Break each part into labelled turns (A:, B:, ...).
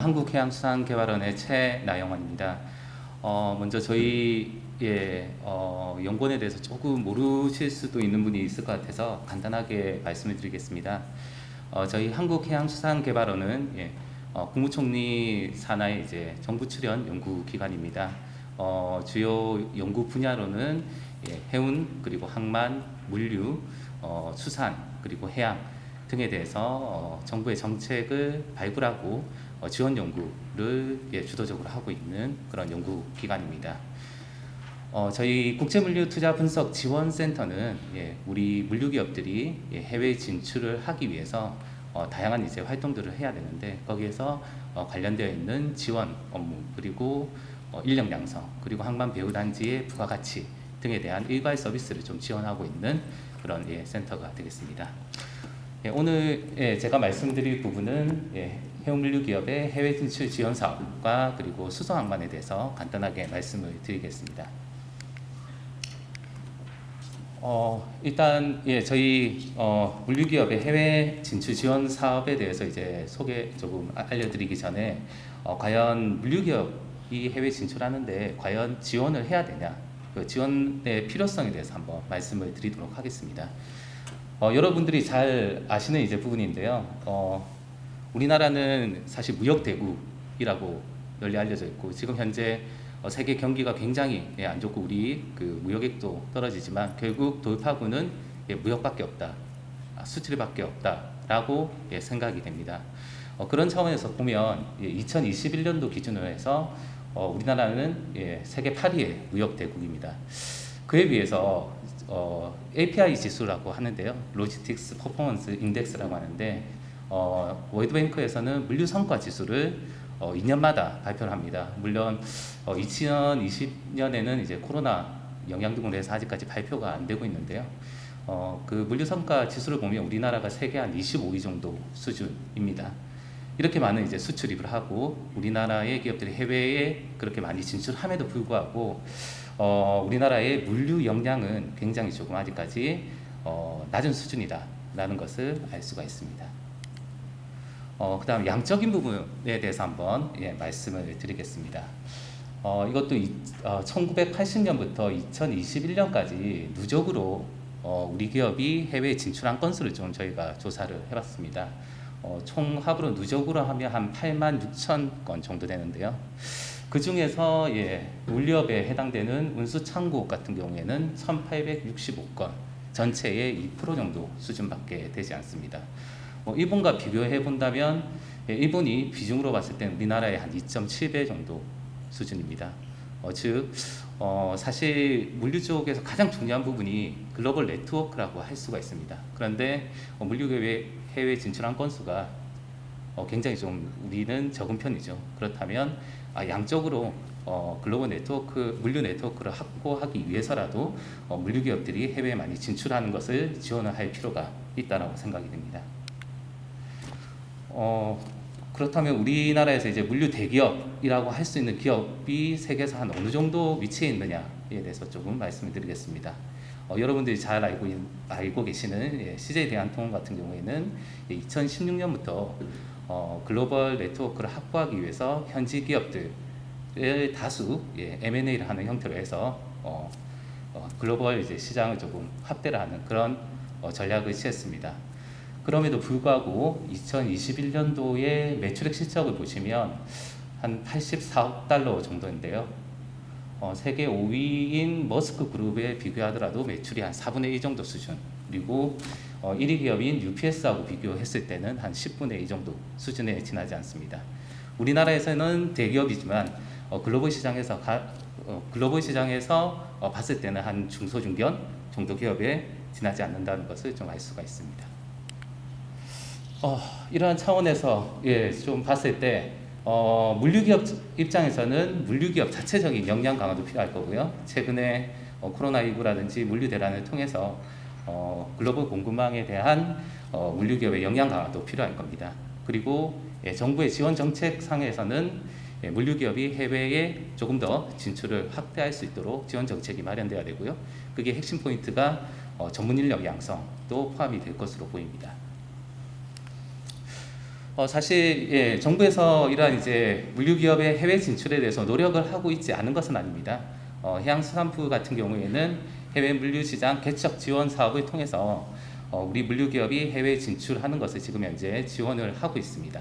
A: 한국해양수산개발원의 최나영원입니다. 먼저 저희의 연구원에 대해서 조금 모르실 수도 있는 분이 있을 것 같아서 간단하게 말씀을 드리겠습니다. 저희 한국해양수산개발원은 국무총리 산하의 이제 정부 출연 연구기관입니다. 주요 연구 분야로는 해운 그리고 항만, 물류, 수산 그리고 해양 등에 대해서 정부의 정책을 발굴하고 지원 연구를 주도적으로 하고 있는 그런 연구기관입니다. 저희 국제물류투자분석지원센터는 우리 물류기업들이 해외 진출을 하기 위해서 다양한 이제 활동들을 해야 되는데 거기에서 관련되어 있는 지원 업무 그리고 인력 양성 그리고 항만 배후단지의 부가가치 등에 대한 일괄 서비스를 좀 지원하고 있는 그런 센터가 되겠습니다. 오늘 제가 말씀드릴 부분은 해운물류기업의 해외 진출 지원 사업과 그리고 수소항만에 대해서 간단하게 말씀을 드리겠습니다. 일단 저희 물류기업의 해외 진출 지원 사업에 대해서 이제 소개 조금 알려드리기 전에 과연 물류기업이 해외 진출하는데 과연 지원을 해야 되냐, 그 지원의 필요성에 대해서 한번 말씀을 드리도록 하겠습니다. 여러분들이 잘 아시는 이제 부분인데요. 우리나라는 사실 무역 대국이라고 널리 알려져 있고 지금 현재 세계 경기가 굉장히 안 좋고 우리 그 무역액도 떨어지지만 결국 돌파구는 무역밖에 없다, 수출밖에 없다라고 생각이 됩니다. 그런 차원에서 보면 2021년도 기준으로 해서 우리나라는 세계 8위의 무역 대국입니다. 그에 비해서 API 지수라고 하는데요, 로지스틱스 퍼포먼스 인덱스라고 하는데 월드뱅크에서는 물류 성과 지수를 2년마다 발표를 합니다. 물론 2020년에는 이제 코로나 영향 등으로 해서 아직까지 발표가 안 되고 있는데요. 그 물류 성과 지수를 보면 우리나라가 세계 한 25위 정도 수준입니다. 이렇게 많은 이제 수출입을 하고 우리나라의 기업들이 해외에 그렇게 많이 진출함에도 불구하고 우리나라의 물류 역량은 굉장히 조금 아직까지 낮은 수준이다라는 것을 알 수가 있습니다. 그 다음 양적인 부분에 대해서 한번 말씀을 드리겠습니다. 이것도 1980년부터 2021년까지 누적으로 우리 기업이 해외에 진출한 건수를 좀 저희가 조사를 해봤습니다. 총합으로 누적으로 하면 한 8만 6천 건 정도 되는데요. 그 중에서 물류업에 해당되는 운수창고 같은 경우에는 1,865건, 전체의 2% 정도 수준밖에 되지 않습니다. 일본과 비교해 본다면 일본이 비중으로 봤을 때는 우리나라의 한 2.7배 정도 수준입니다. 즉 사실 물류 쪽에서 가장 중요한 부분이 글로벌 네트워크라고 할 수가 있습니다. 그런데 물류기업의 해외 진출한 건수가 굉장히 좀 우리는 적은 편이죠. 그렇다면 양적으로 글로벌 네트워크, 물류 네트워크를 확보하기 위해서라도 물류기업들이 해외에 많이 진출하는 것을 지원을 할 필요가 있다고 생각이 됩니다. 그렇다면 우리나라에서 이제 물류 대기업이라고 할 수 있는 기업이 세계에서 한 어느 정도 위치해 있느냐에 대해서 조금 말씀을 드리겠습니다. 여러분들이 잘 알고 계시는 CJ 대한통운 같은 경우에는 2016년부터 글로벌 네트워크를 확보하기 위해서 현지 기업들을 다수 M&A를 하는 형태로 해서 글로벌 이제 시장을 조금 확대를 하는 그런 전략을 취했습니다. 그럼에도 불구하고 2021년도의 매출액 실적을 보시면 한 84억 달러 정도인데요. 세계 5위인 머스크 그룹에 비교하더라도 매출이 한 4분의 1 정도 수준, 그리고 1위 기업인 UPS하고 비교했을 때는 한 10분의 2 정도 수준에 지나지 않습니다. 우리나라에서는 대기업이지만 글로벌 시장에서 봤을 때는 한 중소중견 정도 기업에 지나지 않는다는 것을 좀 알 수가 있습니다. 이러한 차원에서 좀 봤을 때 물류기업 입장에서는 물류기업 자체적인 역량 강화도 필요할 거고요. 최근에 코로나19라든지 물류 대란을 통해서 글로벌 공급망에 대한 물류기업의 역량 강화도 필요할 겁니다. 그리고 정부의 지원 정책 상에서는 물류기업이 해외에 조금 더 진출을 확대할 수 있도록 지원 정책이 마련돼야 되고요. 그게 핵심 포인트가 전문 인력 양성도 포함이 될 것으로 보입니다. 사실 예, 정부에서 이러한 이제 물류기업의 해외 진출에 대해서 노력을 하고 있지 않은 것은 아닙니다. 해양수산부 같은 경우에는 해외 물류시장 개척 지원 사업을 통해서 우리 물류기업이 해외 진출하는 것을 지금 현재 지원을 하고 있습니다.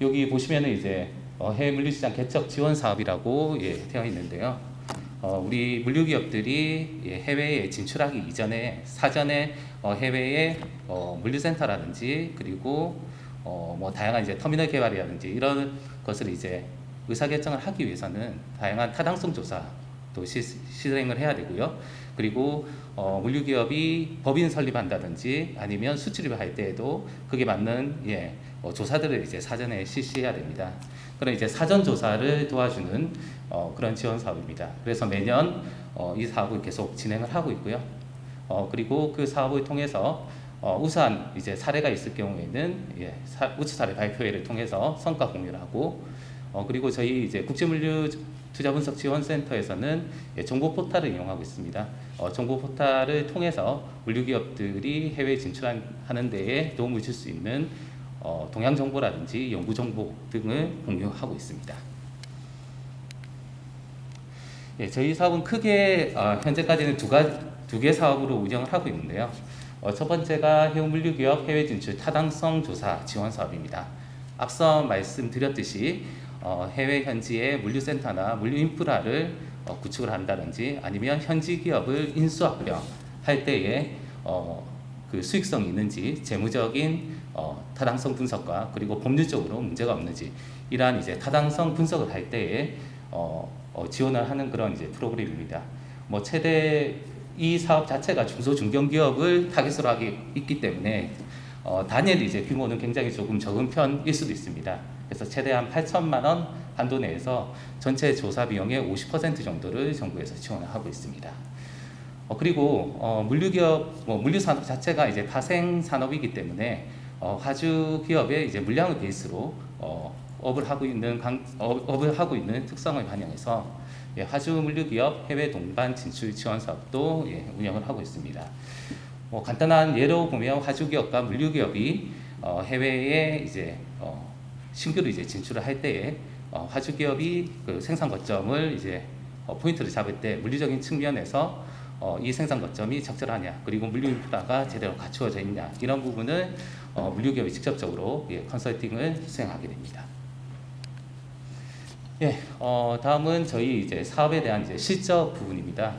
A: 여기 보시면은 이제 해외 물류시장 개척 지원 사업이라고 예, 되어 있는데요. 우리 물류기업들이 예, 해외에 진출하기 이전에 사전에 해외의 물류센터라든지 그리고 뭐 다양한 이제 터미널 개발이라든지 이런 것을 이제 의사결정을 하기 위해서는 다양한 타당성 조사도 실행을 해야 되고요. 그리고 물류기업이 법인 설립한다든지 아니면 수출입을 할 때에도 그게 맞는 예, 조사들을 이제 사전에 실시해야 됩니다. 그런 이제 사전 조사를 도와주는 그런 지원 사업입니다. 그래서 매년 이 사업을 계속 진행을 하고 있고요. 그리고 그 사업을 통해서 우수한 이제 사례가 있을 경우에는 예, 우수 사례 발표회를 통해서 성과 공유를 하고 그리고 저희 이제 국제물류 투자분석지원센터에서는 예, 정보 포탈을 이용하고 있습니다. 정보 포탈을 통해서 물류기업들이 해외 진출하는 데에 도움을 줄 수 있는 동향 정보라든지 연구 정보 등을 공유하고 있습니다. 예, 저희 사업은 크게 현재까지는 두 개 사업으로 운영을 하고 있는데요. 첫 번째가 해운물류기업 해외 진출 타당성 조사 지원 사업입니다. 앞서 말씀드렸듯이 해외 현지의 물류센터나 물류인프라를 구축을 한다든지 아니면 현지 기업을 인수합병할 때에 그 수익성이 있는지 재무적인 타당성 분석과 그리고 법률적으로 문제가 없는지 이러한 이제 타당성 분석을 할 때에 지원을 하는 그런 이제 프로그램입니다. 뭐 최대 이 사업 자체가 중소중견기업을 타깃으로 하기 있기 때문에 단일 이제 규모는 굉장히 조금 적은 편일 수도 있습니다. 그래서 최대한 8천만 원 한도 내에서 전체 조사 비용의 50% 정도를 정부에서 지원을 하고 있습니다. 그리고 물류기업, 물류산업 자체가 이제 파생 산업이기 때문에 화주 기업의 이제 물량을 베이스로 업을 하고 있는 특성을 반영해서 예, 화주 물류기업 해외 동반 진출 지원 사업도 예, 운영을 하고 있습니다. 간단한 예로 보면 화주 기업과 물류기업이 해외에 이제 신규로 이제 진출을 할 때에 화주 기업이 그 생산 거점을 이제 포인트를 잡을 때 물리적인 측면에서 이 생산 거점이 적절하냐 그리고 물류 인프라가 제대로 갖추어져 있냐 이런 부분을 물류기업이 직접적으로 예, 컨설팅을 수행하게 됩니다. 예, 다음은 저희 이제 사업에 대한 이제 실적 부분입니다.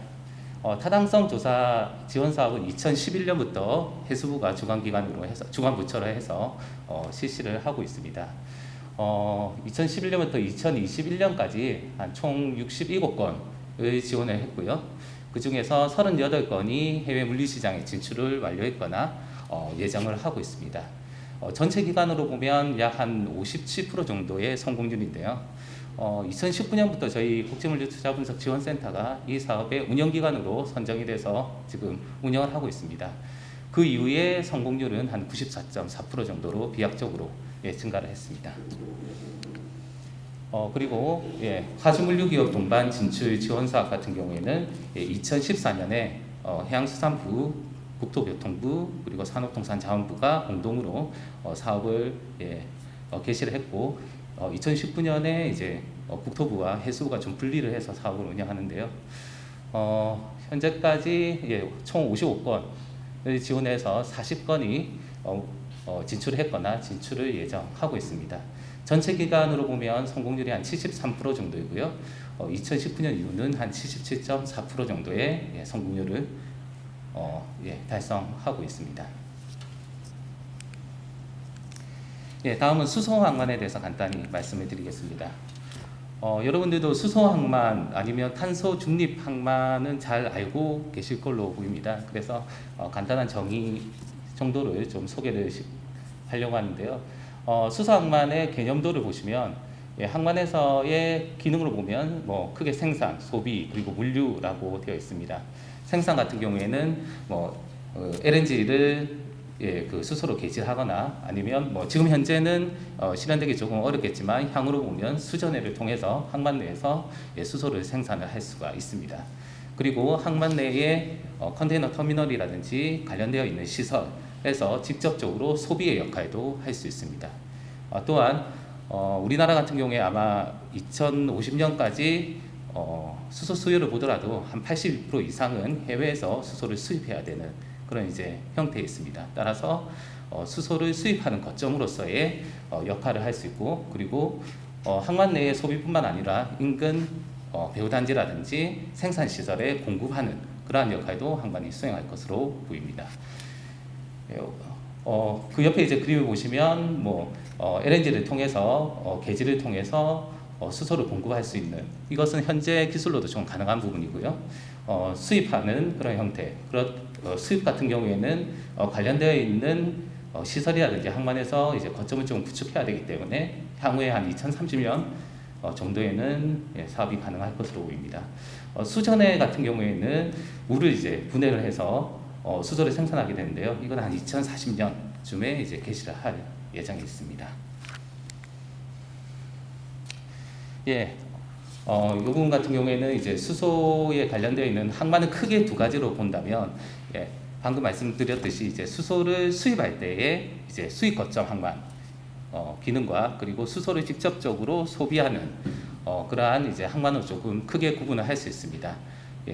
A: 타당성 조사 지원 사업은 2011년부터 해수부가 주관부처로 해서 실시를 하고 있습니다. 2011년부터 2021년까지 한 총 67건을 지원을 했고요. 그 중에서 38건이 해외 물류시장에 진출을 완료했거나 예정을 하고 있습니다. 전체 기간으로 보면 약 한 57% 정도의 성공률인데요. 2019년부터 저희 국제물류투자분석지원센터가 이 사업의 운영기관으로 선정이 돼서 지금 운영을 하고 있습니다. 그 이후에 성공률은 한 94.4% 정도로 비약적으로 예, 증가를 했습니다. 그리고 예, 화주물류기업 동반 진출 지원 사업 같은 경우에는 예, 2014년에 해양수산부, 국토교통부 그리고 산업통상자원부가 공동으로 사업을 예, 개시를 했고 2019년에 이제 국토부와 해수부가 좀 분리를 해서 사업을 운영하는데요. 현재까지 예, 총 55건을 지원해서 40건이 진출했거나 진출을 예정하고 있습니다. 전체 기간으로 보면 성공률이 한 73% 정도이고요. 2019년 이후는 한 77.4% 정도의 예, 성공률을 예, 달성하고 있습니다. 예, 다음은 수소항만에 대해서 간단히 말씀을 드리겠습니다. 여러분들도 수소항만 아니면 탄소 중립 항만은 잘 알고 계실 걸로 보입니다. 그래서 간단한 정의 정도를 좀 소개를 하려고 하는데요. 수소항만의 개념도를 보시면 예, 항만에서의 기능으로 보면 뭐 크게 생산, 소비 그리고 물류라고 되어 있습니다. 생산 같은 경우에는 LNG를 예, 그 수소로 개질하거나 아니면 지금 현재는 실현되기 조금 어렵겠지만 향후로 보면 수전해를 통해서 항만 내에서 예, 수소를 생산을 할 수가 있습니다. 그리고 항만 내에 컨테이너 터미널이라든지 관련되어 있는 시설 해서 직접적으로 소비의 역할도 할 수 있습니다. 또한 우리나라 같은 경우에 아마 2050년까지 수소 수요를 보더라도 한 80% 이상은 해외에서 수소를 수입해야 되는 그런 이제 형태에 있습니다. 따라서 수소를 수입하는 거점으로서의 역할을 할 수 있고, 그리고 항만 내의 소비뿐만 아니라 인근 배후단지라든지 생산 시설에 공급하는 그러한 역할도 항만이 수행할 것으로 보입니다. 그 옆에 이제 그림을 보시면 LNG를 통해서 계지를 통해서 수소를 공급할 수 있는, 이것은 현재 기술로도 좀 가능한 부분이고요. 수입하는 그런 형태, 수입 같은 경우에는 관련되어 있는 시설이라든지 항만에서 이제 거점을 좀 구축해야 되기 때문에 향후에 한 2030년 정도에는 사업이 가능할 것으로 보입니다. 수전해 같은 경우에는 물을 이제 분해를 해서 수소를 생산하게 되는데요. 이건 한 2040년쯤에 이제 개시를 할 예정이 있습니다. 이 부분 같은 경우에는 이제 수소에 관련되어 있는 항만은 크게 두 가지로 본다면, 방금 말씀드렸듯이 이제 수소를 수입할 때에 이제 수입 거점 항만 기능과, 그리고 수소를 직접적으로 소비하는 그러한 이제 항만으로 조금 크게 구분을 할 수 있습니다.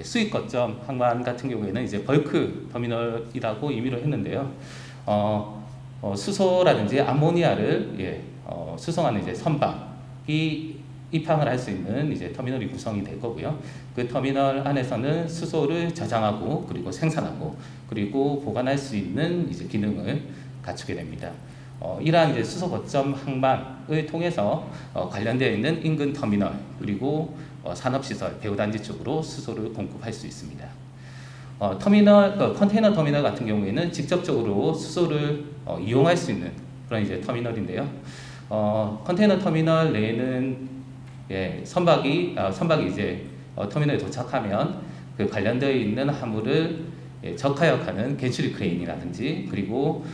A: 수입 거점 항만 같은 경우에는 이제 벌크 터미널이라고 의미를 했는데요. 수소라든지 암모니아를 수송하는 이제 선박이 입항을 할 수 있는 이제 터미널이 구성이 될 거고요. 그 터미널 안에서는 수소를 저장하고, 그리고 생산하고, 그리고 보관할 수 있는 이제 기능을 갖추게 됩니다. 이러한 이제 수소 거점 항만을 통해서 관련되어 있는 인근 터미널, 그리고 산업시설, 배후단지 쪽으로 수소를 공급할 수 있습니다. 컨테이너 터미널 같은 경우에는 직접적으로 수소를 이용할 수 있는 그런 이제 터미널인데요. 컨테이너 터미널 내에는 선박이 이제 터미널에 도착하면 그 관련되어 있는 화물을 적하역하는 겐츄리 크레인이라든지, 그리고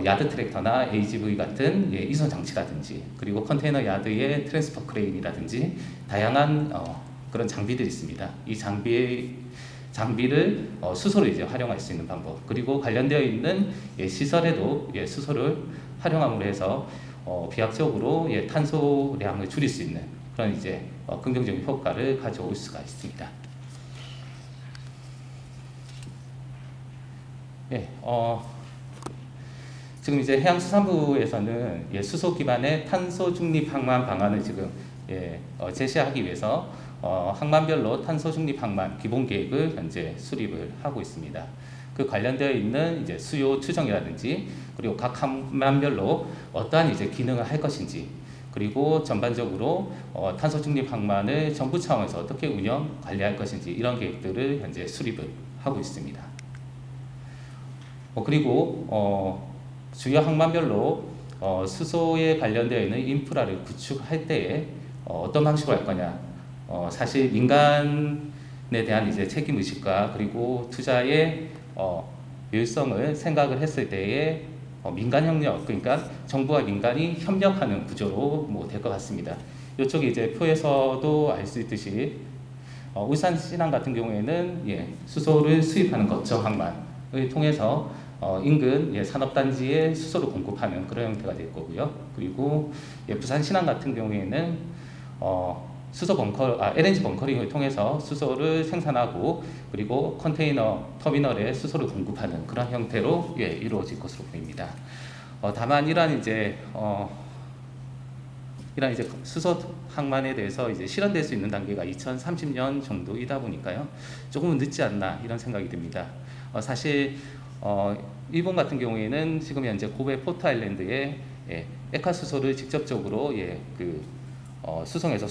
A: 야드 트랙터나 AGV 같은 이송 장치라든지, 그리고 컨테이너 야드의 트랜스퍼 크레인이라든지 다양한 그런 장비들이 있습니다. 이 장비를 수소로 이제 활용할 수 있는 방법, 그리고 관련되어 있는 시설에도 수소를 활용함으로 해서 비약적으로 탄소량을 줄일 수 있는 그런 이제 긍정적인 효과를 가져올 수가 있습니다. 지금 이제 해양수산부에서는 수소 기반의 탄소 중립 항만 방안을 지금 제시하기 위해서 항만별로 탄소 중립 항만 기본 계획을 현재 수립을 하고 있습니다. 그 관련되어 있는 이제 수요 추정이라든지, 그리고 각 항만별로 어떠한 이제 기능을 할 것인지, 그리고 전반적으로 탄소 중립 항만을 정부 차원에서 어떻게 운영 관리할 것인지, 이런 계획들을 현재 수립을 하고 있습니다. 그리고 주요 항만별로 수소에 관련되어 있는 인프라를 구축할 때에 어떤 방식으로 할 거냐, 사실 민간에 대한 이제 책임 의식과, 그리고 투자의 효율성을 생각을 했을 때에 민간 협력, 그러니까 정부와 민간이 협력하는 구조로 될 것 같습니다. 이쪽에 이제 표에서도 알 수 있듯이 울산시랑 같은 경우에는 수소를 수입하는 거점 항만을 통해서 인근 산업단지에 수소를 공급하는 그런 형태가 될 거고요. 그리고 부산 신안 같은 경우에는 LNG 벙커링을 통해서 수소를 생산하고, 그리고 컨테이너 터미널에 수소를 공급하는 그런 형태로 이루어질 것으로 보입니다. 다만 이러한 이제 수소 항만에 대해서 이제 실현될 수 있는 단계가 2030년 정도이다 보니까요, 조금은 늦지 않나 이런 생각이 듭니다. 사실 일본 같은 경우에는 지금 현재 고베 포트 아일랜드에 액화 수소를 직접적으로 수송해서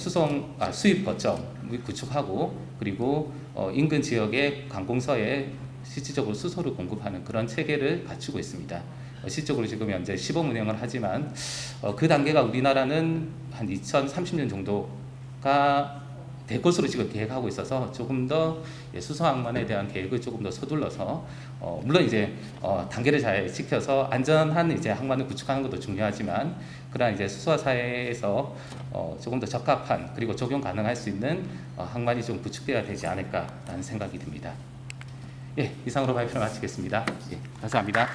A: 수입 거점을 구축하고, 그리고 인근 지역의 관공서에 실질적으로 수소를 공급하는 그런 체계를 갖추고 있습니다. 실질적으로 지금 현재 시범 운영을 하지만 그 단계가 우리나라는 한 2030년 정도가 될 것으로 지금 계획하고 있어서 조금 더 수소 항만에 대한 계획을 조금 더 서둘러서 물론 이제 단계를 잘 지켜서 안전한 이제 항만을 구축하는 것도 중요하지만, 그러한 이제 수소화 사회에서 조금 더 적합한, 그리고 적용 가능할 수 있는 항만이 좀 구축되어야 되지 않을까라는 생각이 듭니다. 이상으로 발표를 마치겠습니다. 감사합니다.